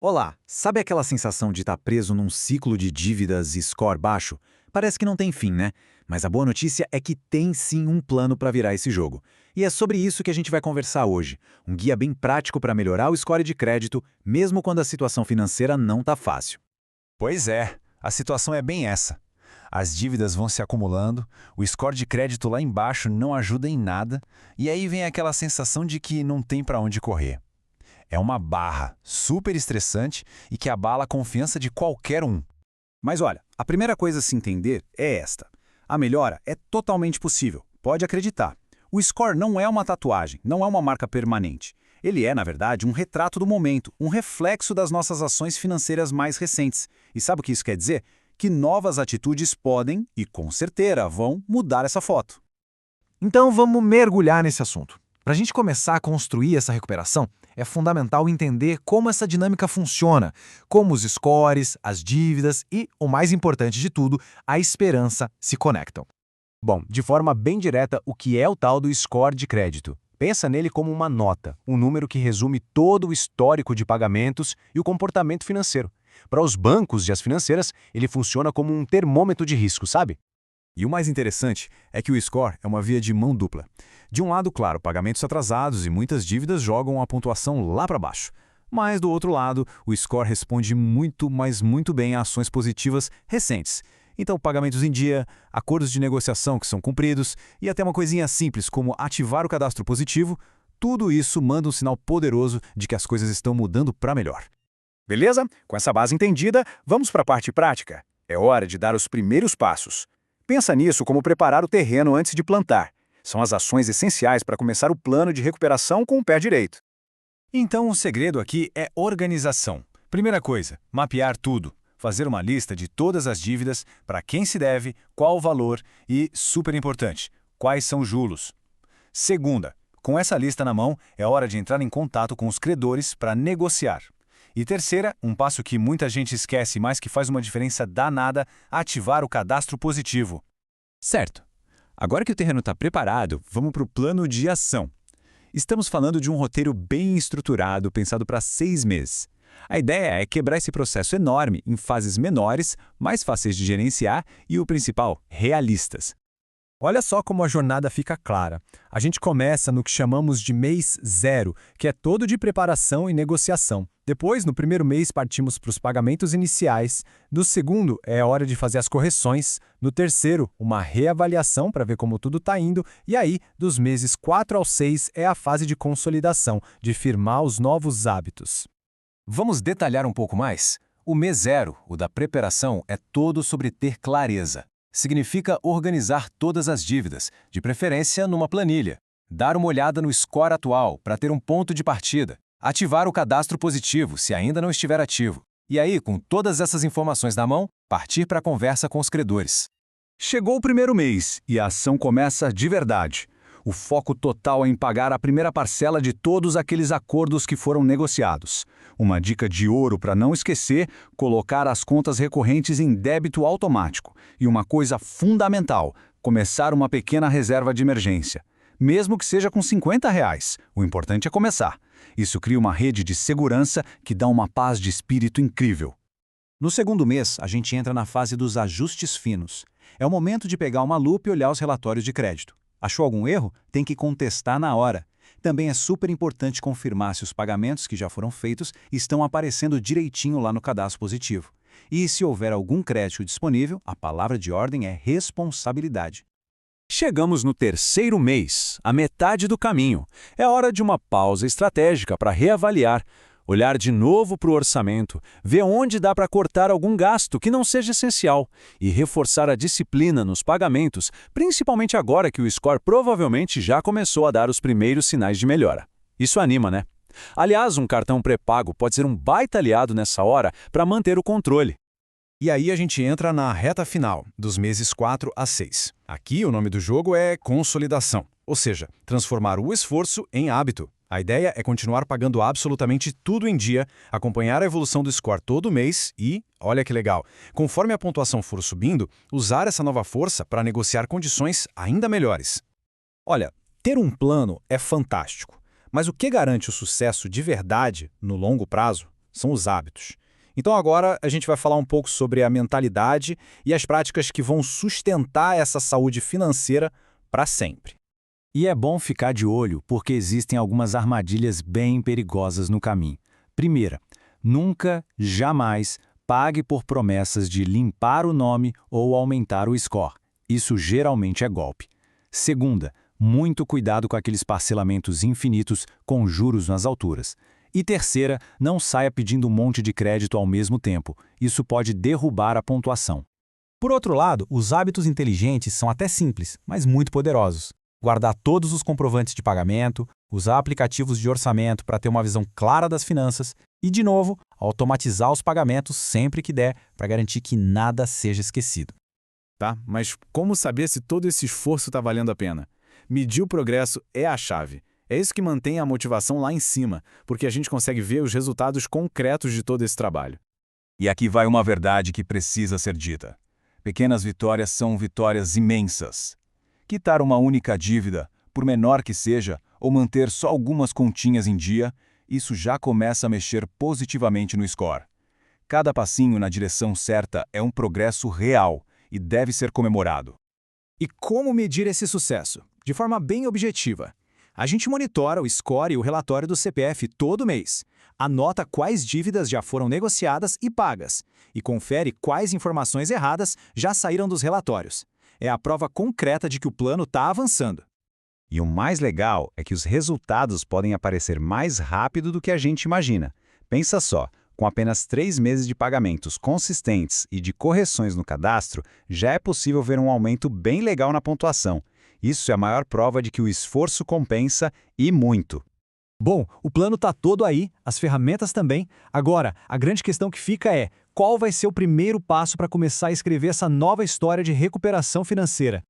Olá, sabe aquela sensação de estar preso num ciclo de dívidas e score baixo? Parece que não tem fim, né? Mas a boa notícia é que tem sim um plano para virar esse jogo. E é sobre isso que a gente vai conversar hoje. Um guia bem prático para melhorar o score de crédito, mesmo quando a situação financeira não tá fácil. Pois é, a situação é bem essa. As dívidas vão se acumulando, o score de crédito lá embaixo não ajuda em nada, e aí vem aquela sensação de que não tem para onde correr. É uma barra super estressante e que abala a confiança de qualquer um. Mas olha, a primeira coisa a se entender é esta. A melhora é totalmente possível, pode acreditar. O score não é uma tatuagem, não é uma marca permanente. Ele é, na verdade, um retrato do momento, um reflexo das nossas ações financeiras mais recentes. E sabe o que isso quer dizer? Que novas atitudes podem, e com certeza vão, mudar essa foto. Então vamos mergulhar nesse assunto. Para a gente começar a construir essa recuperação, é fundamental entender como essa dinâmica funciona, como os scores, as dívidas e, o mais importante de tudo, a esperança se conectam. Bom, de forma bem direta, o que é o tal do score de crédito? Pensa nele como uma nota, um número que resume todo o histórico de pagamentos e o comportamento financeiro. Para os bancos e as financeiras, ele funciona como um termômetro de risco, sabe? E o mais interessante é que o score é uma via de mão dupla. De um lado, claro, pagamentos atrasados e muitas dívidas jogam a pontuação lá para baixo. Mas do outro lado, o score responde muito, mas muito bem a ações positivas recentes. Então, pagamentos em dia, acordos de negociação que são cumpridos e até uma coisinha simples como ativar o cadastro positivo, tudo isso manda um sinal poderoso de que as coisas estão mudando para melhor. Beleza? Com essa base entendida, vamos para a parte prática. É hora de dar os primeiros passos. Pensa nisso como preparar o terreno antes de plantar. São as ações essenciais para começar o plano de recuperação com o pé direito. Então, o segredo aqui é organização. Primeira coisa, mapear tudo. Fazer uma lista de todas as dívidas, para quem se deve, qual o valor e, super importante, quais são os juros. Segunda, com essa lista na mão, é hora de entrar em contato com os credores para negociar. E terceira, um passo que muita gente esquece, mas que faz uma diferença danada, ativar o cadastro positivo. Certo. Agora que o terreno está preparado, vamos para o plano de ação. Estamos falando de um roteiro bem estruturado, pensado para 6 meses. A ideia é quebrar esse processo enorme em fases menores, mais fáceis de gerenciar e, o principal, realistas. Olha só como a jornada fica clara. A gente começa no que chamamos de mês zero, que é todo de preparação e negociação. Depois, no primeiro mês, partimos para os pagamentos iniciais. No segundo, é hora de fazer as correções. No terceiro, uma reavaliação para ver como tudo está indo. E aí, dos meses 4 ao 6, é a fase de consolidação, de firmar os novos hábitos. Vamos detalhar um pouco mais? O mês zero, o da preparação, é todo sobre ter clareza. Significa organizar todas as dívidas, de preferência numa planilha. Dar uma olhada no score atual para ter um ponto de partida. Ativar o cadastro positivo se ainda não estiver ativo. E aí, com todas essas informações na mão, partir para a conversa com os credores. Chegou o primeiro mês e a ação começa de verdade. O foco total é em pagar a primeira parcela de todos aqueles acordos que foram negociados. Uma dica de ouro para não esquecer, colocar as contas recorrentes em débito automático. E uma coisa fundamental, começar uma pequena reserva de emergência. Mesmo que seja com R$ 50, o importante é começar. Isso cria uma rede de segurança que dá uma paz de espírito incrível. No segundo mês, a gente entra na fase dos ajustes finos. É o momento de pegar uma lupa e olhar os relatórios de crédito. Achou algum erro? Tem que contestar na hora. Também é super importante confirmar se os pagamentos que já foram feitos estão aparecendo direitinho lá no cadastro positivo. E se houver algum crédito disponível, a palavra de ordem é responsabilidade. Chegamos no terceiro mês, a metade do caminho. É hora de uma pausa estratégica para reavaliar, olhar de novo para o orçamento, ver onde dá para cortar algum gasto que não seja essencial e reforçar a disciplina nos pagamentos, principalmente agora que o score provavelmente já começou a dar os primeiros sinais de melhora. Isso anima, né? Aliás, um cartão pré-pago pode ser um baita aliado nessa hora para manter o controle. E aí a gente entra na reta final, dos meses 4 a 6. Aqui o nome do jogo é consolidação, ou seja, transformar o esforço em hábito. A ideia é continuar pagando absolutamente tudo em dia, acompanhar a evolução do score todo mês e, olha que legal, conforme a pontuação for subindo, usar essa nova força para negociar condições ainda melhores. Olha, ter um plano é fantástico, mas o que garante o sucesso de verdade no longo prazo? são os hábitos. Então agora a gente vai falar um pouco sobre a mentalidade e as práticas que vão sustentar essa saúde financeira para sempre. E é bom ficar de olho porque existem algumas armadilhas bem perigosas no caminho. Primeira, nunca, jamais, pague por promessas de limpar o nome ou aumentar o score. Isso geralmente é golpe. Segunda, muito cuidado com aqueles parcelamentos infinitos com juros nas alturas. E terceira, não saia pedindo um monte de crédito ao mesmo tempo. Isso pode derrubar a pontuação. Por outro lado, os hábitos inteligentes são até simples, mas muito poderosos. Guardar todos os comprovantes de pagamento, usar aplicativos de orçamento para ter uma visão clara das finanças e, de novo, automatizar os pagamentos sempre que der para garantir que nada seja esquecido. Tá? Mas como saber se todo esse esforço está valendo a pena? Medir o progresso é a chave. É isso que mantém a motivação lá em cima, porque a gente consegue ver os resultados concretos de todo esse trabalho. E aqui vai uma verdade que precisa ser dita. Pequenas vitórias são vitórias imensas. Quitar uma única dívida, por menor que seja, ou manter só algumas continhas em dia, isso já começa a mexer positivamente no score. Cada passinho na direção certa é um progresso real e deve ser comemorado. E como medir esse sucesso? De forma bem objetiva. A gente monitora o score e o relatório do CPF todo mês, anota quais dívidas já foram negociadas e pagas, e confere quais informações erradas já saíram dos relatórios. É a prova concreta de que o plano está avançando. E o mais legal é que os resultados podem aparecer mais rápido do que a gente imagina. Pensa só, com apenas 3 meses de pagamentos consistentes e de correções no cadastro, já é possível ver um aumento bem legal na pontuação. Isso é a maior prova de que o esforço compensa e muito. Bom, o plano está todo aí, as ferramentas também. Agora, a grande questão que fica é: qual vai ser o primeiro passo para começar a escrever essa nova história de recuperação financeira?